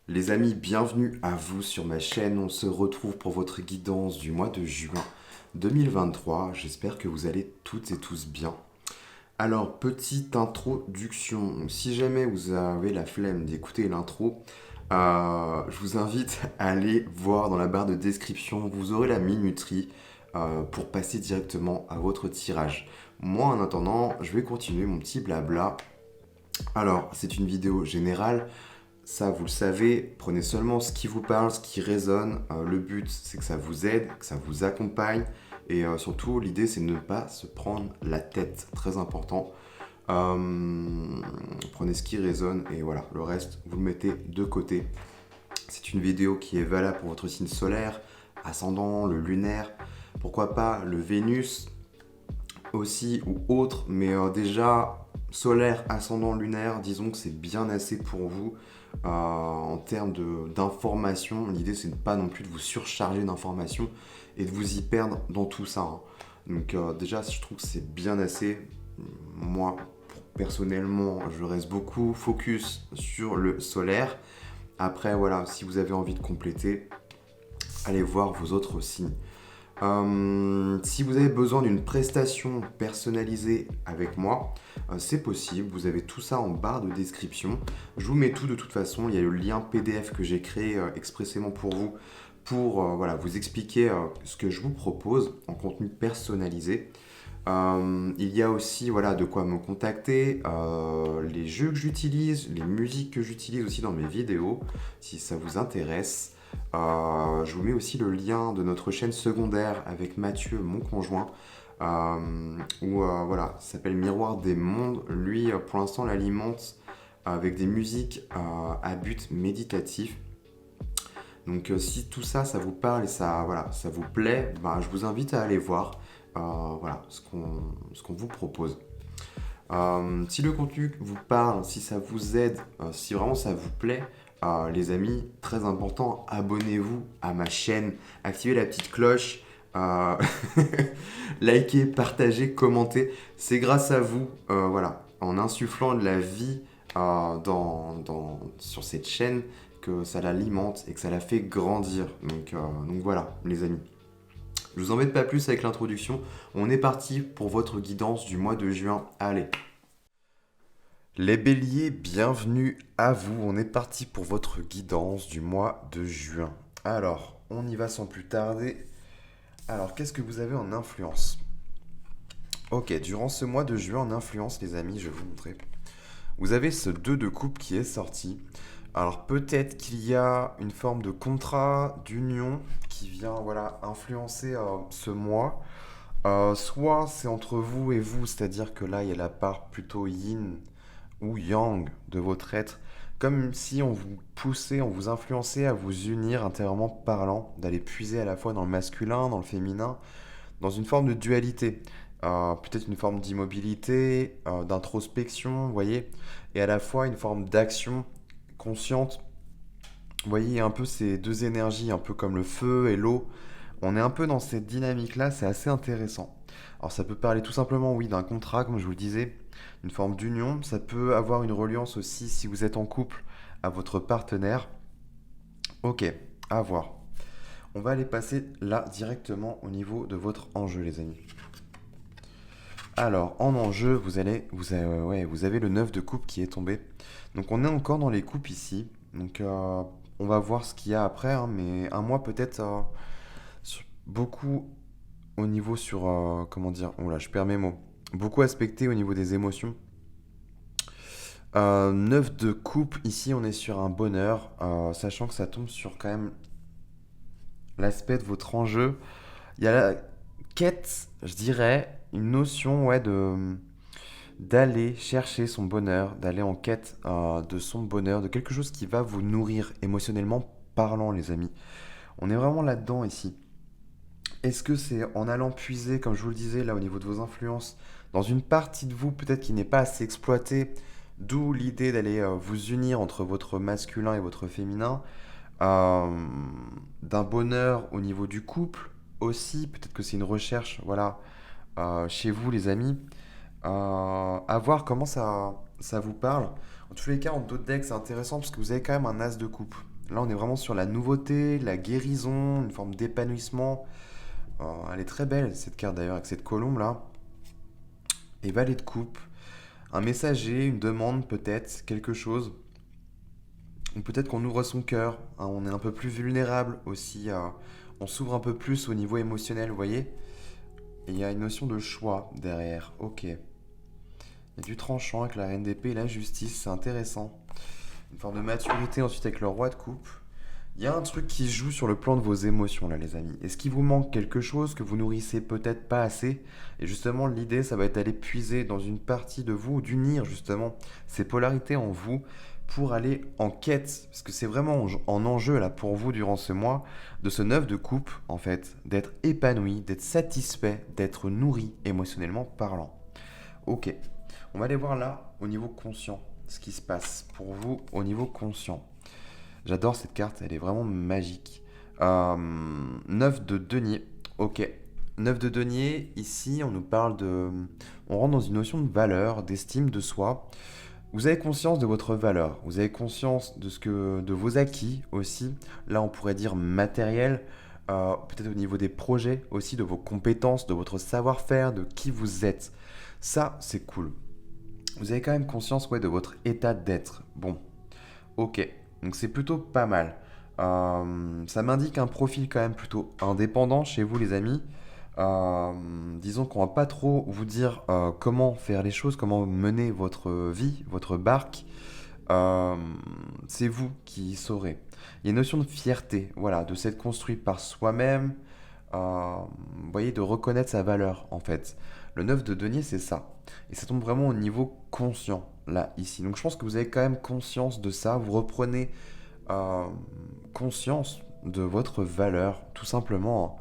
Les amis, bienvenue à vous sur ma chaîne. On se retrouve pour votre guidance du mois de juin 2023. J'espère que vous allez toutes et tous bien. Alors, petite introduction. Si jamais vous avez la flemme d'écouter l'intro, je vous invite à aller voir dans la barre de description. Vous aurez la minuterie pour passer directement à votre tirage. Moi, en attendant, je vais continuer mon petit blabla. Alors, c'est une vidéo générale. Ça, vous le savez, prenez seulement ce qui vous parle, ce qui résonne. Le but, c'est que ça vous aide, que ça vous accompagne. Et surtout, l'idée, c'est de ne pas se prendre la tête. Très important. Prenez ce qui résonne et voilà, le reste, vous le mettez de côté. C'est une vidéo qui est valable pour votre signe solaire, ascendant, le lunaire, pourquoi pas le Vénus aussi ou autre, mais déjà solaire, ascendant, lunaire, disons que c'est bien assez pour vous. En termes d'informations, l'idée c'est de pas non plus de vous surcharger d'informations et de vous y perdre dans tout ça, hein. Donc déjà je trouve que c'est bien assez. Moi personnellement je reste beaucoup focus sur le solaire. Après voilà, si vous avez envie de compléter, allez voir vos autres signes. Si vous avez besoin d'une prestation personnalisée avec moi, c'est possible. Vous avez tout ça en barre de description. Je vous mets tout de toute façon. Il y a le lien PDF que j'ai créé expressément pour vous pour voilà, vous expliquer ce que je vous propose en contenu personnalisé. Il y a aussi voilà, de quoi me contacter, les jeux que j'utilise, les musiques que j'utilise aussi dans mes vidéos, si ça vous intéresse. Je vous mets aussi le lien de notre chaîne secondaire avec Mathieu, mon conjoint, où voilà, ça s'appelle Miroir des Mondes. Lui, pour l'instant, l'alimente avec des musiques à but méditatif. Donc, si tout ça, ça vous parle et ça, voilà, ça vous plaît, ben, je vous invite à aller voir voilà, ce qu'on vous propose. Si le contenu vous parle, si ça vous aide, si vraiment ça vous plaît, les amis, très important, abonnez-vous à ma chaîne, activez la petite cloche, euh, likez, partagez, commentez. C'est grâce à vous, voilà, en insufflant de la vie sur cette chaîne que ça l'alimente et que ça la fait grandir. Donc voilà, les amis. Je vous embête pas plus avec l'introduction. On est parti pour votre guidance du mois de juin. Allez. Les béliers, bienvenue à vous. On est parti pour votre guidance du mois de juin. Alors, on y va sans plus tarder. Alors, qu'est-ce que vous avez en influence? Ok, durant ce mois de juin en influence, les amis, je vais vous montrer. Vous avez ce 2 de coupe qui est sorti. Alors, peut-être qu'il y a une forme de contrat, d'union qui vient voilà, influencer ce mois. Soit c'est entre vous et vous, c'est-à-dire que là, il y a la part plutôt yin ou yang de votre être, comme si on vous poussait, on vous influençait à vous unir intérieurement parlant, d'aller puiser à la fois dans le masculin, dans le féminin, dans une forme de dualité. Peut-être une forme d'immobilité, d'introspection, vous voyez, et à la fois une forme d'action consciente. Vous voyez, il y a un peu ces deux énergies, un peu comme le feu et l'eau. On est un peu dans cette dynamique-là, c'est assez intéressant. Alors ça peut parler tout simplement, oui, d'un contrat, comme je vous le disais, une forme d'union. Ça peut avoir une reliance aussi, si vous êtes en couple, à votre partenaire. Ok, à voir. On va aller passer là directement au niveau de votre enjeu, les amis. Alors, en enjeu, vous avez le 9 de coupe qui est tombé. Donc on est encore dans les coupes ici. Donc on va voir ce qu'il y a après, hein, mais un mois peut-être beaucoup au niveau sur, comment dire, oh là, je perds mes mots. Beaucoup aspecté au niveau des émotions. 9 de coupe, ici on est sur un bonheur, sachant que ça tombe sur quand même l'aspect de votre enjeu. Il y a la quête, je dirais, une notion ouais, d'aller chercher son bonheur, d'aller en quête de son bonheur, de quelque chose qui va vous nourrir émotionnellement parlant, les amis. On est vraiment là-dedans ici. Est-ce que c'est en allant puiser, comme je vous le disais, là au niveau de vos influences, dans une partie de vous peut-être qui n'est pas assez exploitée, d'où l'idée d'aller vous unir entre votre masculin et votre féminin, euh, d'un bonheur au niveau du couple aussi, peut-être que c'est une recherche, voilà, chez vous les amis, à voir comment ça vous parle. En tous les cas, en dos de deck, c'est intéressant parce que vous avez quand même un as de coupe. Là, on est vraiment sur la nouveauté, la guérison, une forme d'épanouissement. Elle est très belle, cette carte d'ailleurs, avec cette colombe là. Et valet de coupe. Un messager, une demande peut-être, quelque chose. Ou peut-être qu'on ouvre son cœur, hein, on est un peu plus vulnérable aussi. On s'ouvre un peu plus au niveau émotionnel, vous voyez. Et il y a une notion de choix derrière. Ok. Il y a du tranchant avec la reine d'épée et la justice, c'est intéressant. Une forme de maturité ensuite avec le roi de coupe. Il y a un truc qui joue sur le plan de vos émotions là les amis. Est-ce qu'il vous manque quelque chose que vous nourrissez peut-être pas assez? Et justement l'idée ça va être d'aller puiser dans une partie de vous, d'unir justement ces polarités en vous pour aller en quête, parce que c'est vraiment en enjeu là pour vous durant ce mois, de ce 9 de coupe en fait, d'être épanoui, d'être satisfait, d'être nourri émotionnellement parlant. Ok, on va aller voir là au niveau conscient ce qui se passe pour vous au niveau conscient. J'adore cette carte, elle est vraiment magique. 9 de denier, ok. 9 de denier, ici on nous parle de... On rentre dans une notion de valeur, d'estime de soi. Vous avez conscience de votre valeur, vous avez conscience de vos acquis aussi. Là on pourrait dire matériel, peut-être au niveau des projets aussi, de vos compétences, de votre savoir-faire, de qui vous êtes. Ça c'est cool. Vous avez quand même conscience ouais, de votre état d'être. Bon, ok. Donc c'est plutôt pas mal. Ça m'indique un profil quand même plutôt indépendant chez vous les amis. Disons qu'on va pas trop vous dire comment faire les choses, comment mener votre vie, votre barque. C'est vous qui saurez. Il y a une notion de fierté, voilà, de s'être construit par soi-même. Vous voyez, de reconnaître sa valeur en fait. Le 9 de denier, c'est ça. Et ça tombe vraiment au niveau conscient, là, ici. Donc je pense que vous avez quand même conscience de ça. Vous reprenez euh, conscience de votre valeur, tout simplement.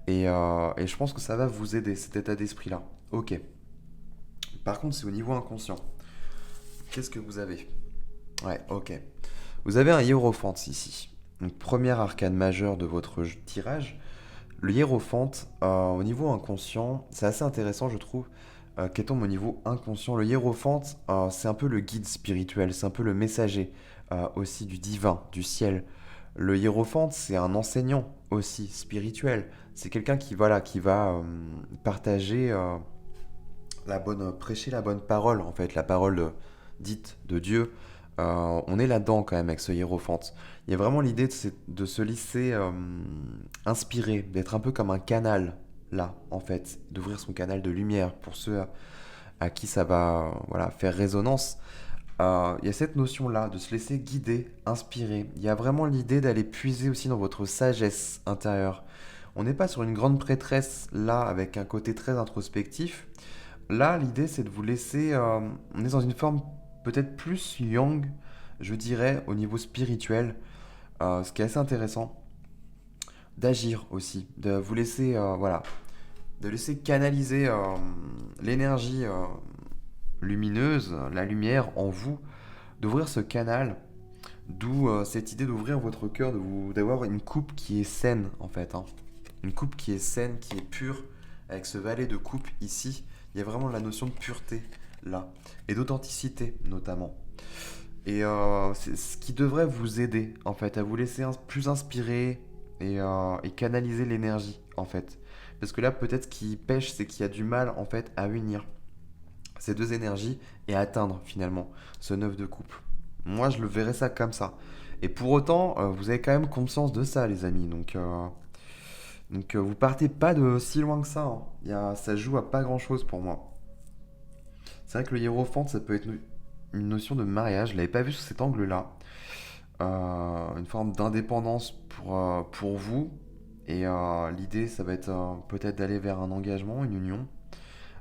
Et je pense que ça va vous aider, cet état d'esprit-là. Ok. Par contre, c'est au niveau inconscient. Qu'est-ce que vous avez? Ouais, ok. Vous avez un hiérophante ici. Donc, première arcane majeure de votre tirage. Le hiérophante, au niveau inconscient, c'est assez intéressant, je trouve, qu'elle tombe au niveau inconscient. Le hiérophante, c'est un peu le guide spirituel, c'est un peu le messager aussi du divin, du ciel. Le hiérophante, c'est un enseignant aussi spirituel. C'est quelqu'un qui, voilà, qui va partager prêcher la bonne parole, en fait, la parole dite de Dieu. On est là-dedans quand même avec ce hiérophante. Il y a vraiment l'idée de se laisser inspirer, d'être un peu comme un canal, là, en fait, d'ouvrir son canal de lumière pour ceux à qui ça va voilà, faire résonance. Il y a cette notion-là de se laisser guider, inspirer. Il y a vraiment l'idée d'aller puiser aussi dans votre sagesse intérieure. On n'est pas sur une grande prêtresse, là, avec un côté très introspectif. Là, l'idée, c'est de vous laisser... on est dans une forme peut-être plus yang, je dirais, au niveau spirituel, ce qui est assez intéressant. D'agir aussi, de vous laisser, voilà, de laisser canaliser l'énergie lumineuse, la lumière en vous, d'ouvrir ce canal, d'où cette idée d'ouvrir votre cœur, d'avoir une coupe qui est saine, en fait. Hein. Une coupe qui est saine, qui est pure, avec ce valet de coupe ici. Il y a vraiment la notion de pureté là, et d'authenticité notamment. Et c'est ce qui devrait vous aider en fait à vous laisser plus inspirer et canaliser l'énergie en fait. Parce que là peut-être ce qui pêche c'est qu'il y a du mal en fait à unir ces deux énergies et à atteindre finalement ce 9 de coupe. Moi je le verrais ça comme ça. Et pour autant vous avez quand même conscience de ça les amis. Donc vous partez pas de si loin que ça. Hein. Ça joue à pas grand chose pour moi. C'est vrai que le hiérophante, ça peut être une notion de mariage. Je l'avais pas vu sous cet angle-là. Une forme d'indépendance pour vous. Et l'idée, ça va être peut-être d'aller vers un engagement, une union.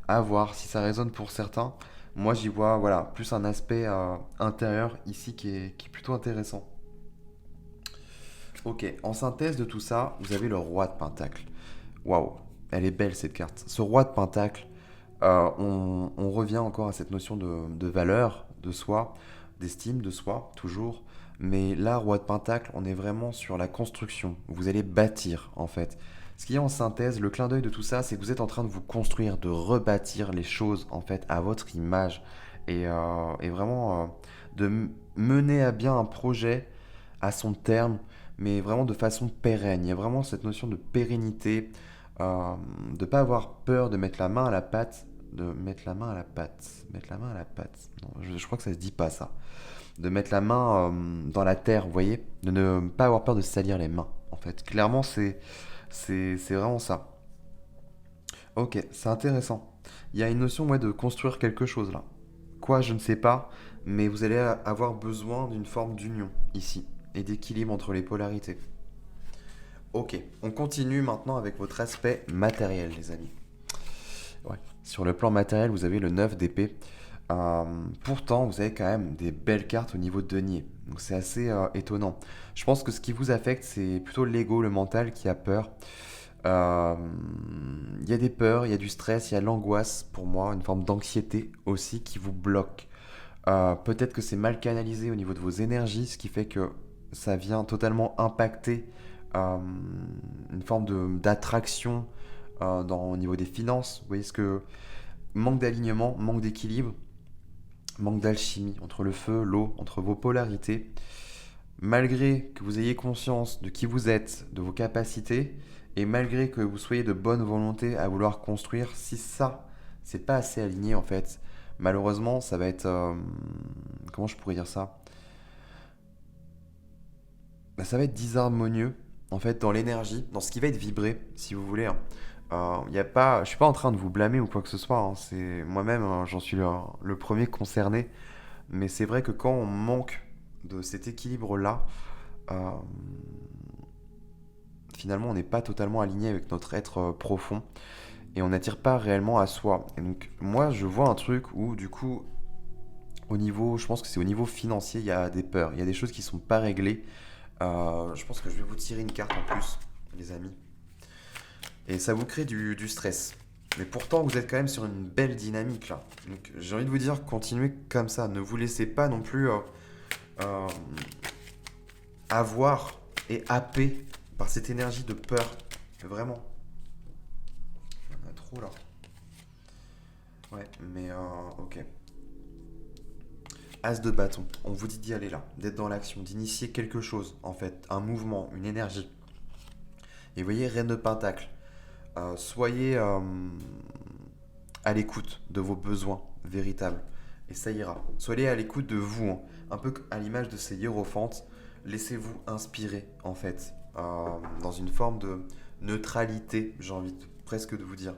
À voir si ça résonne pour certains. Moi, j'y vois voilà, plus un aspect intérieur ici qui est plutôt intéressant. Ok, en synthèse de tout ça, vous avez le roi de Pentacle. Waouh, elle est belle cette carte. Ce roi de Pentacle, on revient encore à cette notion de valeur de soi, d'estime de soi, toujours. Mais là, roi de Pentacle, on est vraiment sur la construction. Vous allez bâtir, en fait. Ce qui est en synthèse, le clin d'œil de tout ça, c'est que vous êtes en train de vous construire, de rebâtir les choses, en fait, à votre image. Et vraiment de mener à bien un projet à son terme, mais vraiment de façon pérenne. Il y a vraiment cette notion de pérennité, de ne pas avoir peur de mettre la main à la pâte, de mettre la main à la pâte, mettre la main à la pâte. Non, je crois que ça se dit pas ça. De mettre la main dans la terre, vous voyez, de ne pas avoir peur de se salir les mains. En fait, clairement, c'est vraiment ça. Ok, c'est intéressant. Il y a une notion, ouais, de construire quelque chose là. Quoi, je ne sais pas, mais vous allez avoir besoin d'une forme d'union ici et d'équilibre entre les polarités. Ok, on continue maintenant avec votre aspect matériel, les amis. Ouais. Sur le plan matériel, vous avez le 9 d'épée. Euh, Pourtant, vous avez quand même des belles cartes au niveau de denier. Donc c'est assez étonnant. Je pense que ce qui vous affecte, c'est plutôt l'ego, le mental qui a peur. Euh, Il y a des peurs, il y a du stress, il y a de l'angoisse pour moi, une forme d'anxiété aussi qui vous bloque. Peut-être que c'est mal canalisé au niveau de vos énergies, ce qui fait que ça vient totalement impacter euh, une forme d'attraction au niveau des finances. Vous voyez ce que manque d'alignement, manque d'équilibre, manque d'alchimie entre le feu, l'eau, entre vos polarités. Malgré que vous ayez conscience de qui vous êtes, de vos capacités, et malgré que vous soyez de bonne volonté à vouloir construire, si ça, c'est pas assez aligné en fait, malheureusement, ça va être... comment je pourrais dire ça? Bah, ça va être disharmonieux en fait dans l'énergie, dans ce qui va être vibré, si vous voulez, hein. Y a pas, je suis pas en train de vous blâmer ou quoi que ce soit, hein. C'est moi-même, j'en suis le premier concerné. Mais c'est vrai que quand on manque de cet équilibre-là, euh, finalement, on n'est pas totalement aligné avec notre être profond et on n'attire pas réellement à soi. Et donc, moi, je vois un truc où, du coup, au niveau, je pense que c'est au niveau financier, il y a des peurs, il y a des choses qui sont pas réglées. Je pense que je vais vous tirer une carte en plus, les amis. Et ça vous crée du stress. Mais pourtant, vous êtes quand même sur une belle dynamique là. Donc, j'ai envie de vous dire, continuez comme ça. Ne vous laissez pas non plus euh, avoir et happer par cette énergie de peur. Vraiment. Il y en a trop là. Ouais, mais ok. As de bâton. On vous dit d'y aller là, d'être dans l'action, d'initier quelque chose en fait, un mouvement, une énergie. Et vous voyez, reine de pentacle. Soyez à l'écoute de vos besoins véritables. Et ça ira. Soyez à l'écoute de vous, hein. Un peu à l'image de ces hiérophantes. Laissez-vous inspirer, en fait, dans une forme de neutralité, j'ai envie presque de vous dire.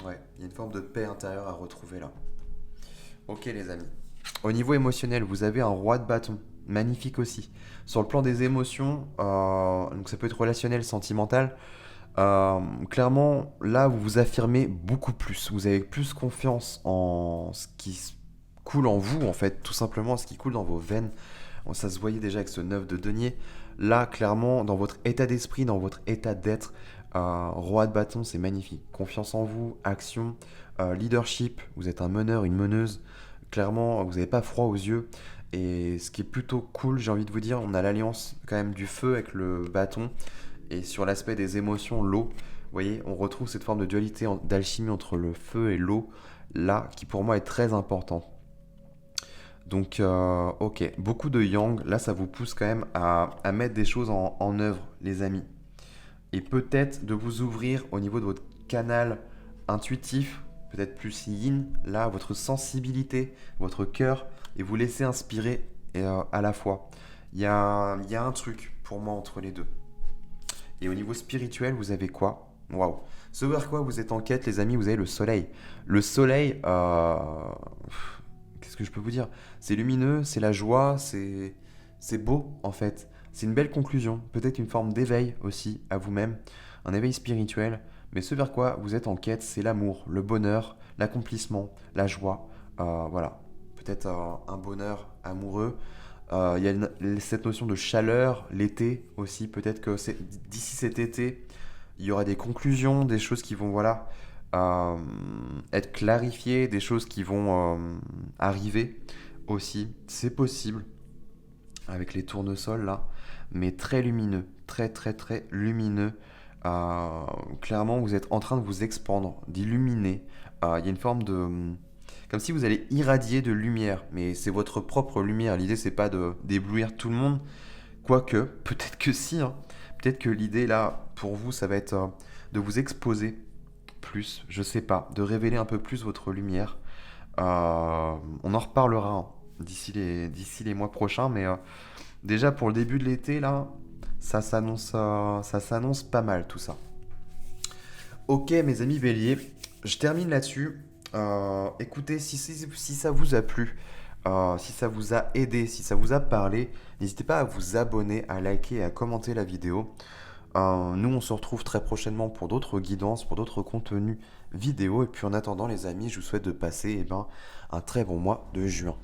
Ouais, il y a une forme de paix intérieure à retrouver là. Ok, les amis. Au niveau émotionnel, vous avez un roi de bâton. Magnifique aussi. Sur le plan des émotions, donc ça peut être relationnel, sentimental. Clairement, là, vous vous affirmez beaucoup plus. Vous avez plus confiance en ce qui coule en vous, en fait, tout simplement, ce qui coule dans vos veines. Ça se voyait déjà avec ce 9 de denier. Là, clairement, dans votre état d'esprit, dans votre état d'être, roi de bâton, c'est magnifique. Confiance en vous, action, leadership, vous êtes un meneur, une meneuse. Clairement, vous n'avez pas froid aux yeux. Et ce qui est plutôt cool, j'ai envie de vous dire, on a l'alliance quand même du feu avec le bâton. Et sur l'aspect des émotions, l'eau, vous voyez, on retrouve cette forme de dualité d'alchimie entre le feu et l'eau, là, qui pour moi est très important. Donc, ok, beaucoup de yang, là, ça vous pousse quand même à mettre des choses en œuvre, les amis. Et peut-être de vous ouvrir au niveau de votre canal intuitif, peut-être plus yin, là, votre sensibilité, votre cœur, et vous laisser inspirer à la fois. Il y a un truc pour moi entre les deux. Et au niveau spirituel, vous avez quoi? Waouh. Ce vers quoi vous êtes en quête, les amis, vous avez le soleil. Le soleil, qu'est-ce que je peux vous dire? C'est lumineux, c'est la joie, c'est beau en fait. C'est une belle conclusion, peut-être une forme d'éveil aussi à vous-même, un éveil spirituel. Mais ce vers quoi vous êtes en quête, c'est l'amour, le bonheur, l'accomplissement, la joie. Voilà, peut-être un bonheur amoureux. Il y a cette notion de chaleur, l'été aussi. Peut-être que d'ici cet été, il y aura des conclusions, des choses qui vont voilà, euh, être clarifiées, des choses qui vont arriver aussi. C'est possible avec les tournesols là, mais très lumineux, très très très lumineux. Clairement, vous êtes en train de vous expandre, d'illuminer. Il y a une forme de Comme si vous allez irradier de lumière, mais c'est votre propre lumière. L'idée, c'est pas d'éblouir tout le monde, quoique, peut-être que si, hein. Peut-être que l'idée là, pour vous, ça va être de vous exposer plus, je sais pas, de révéler un peu plus votre lumière. On en reparlera hein, d'ici les mois prochains, mais déjà pour le début de l'été là, ça s'annonce pas mal tout ça. Ok mes amis béliers, je termine là-dessus. Écoutez, si ça vous a plu, si ça vous a aidé, si ça vous a parlé, n'hésitez pas à vous abonner, à liker et à commenter la vidéo. Nous, on se retrouve très prochainement pour d'autres guidances, pour d'autres contenus vidéo. Et puis en attendant, les amis, je vous souhaite de passer un très bon mois de juin.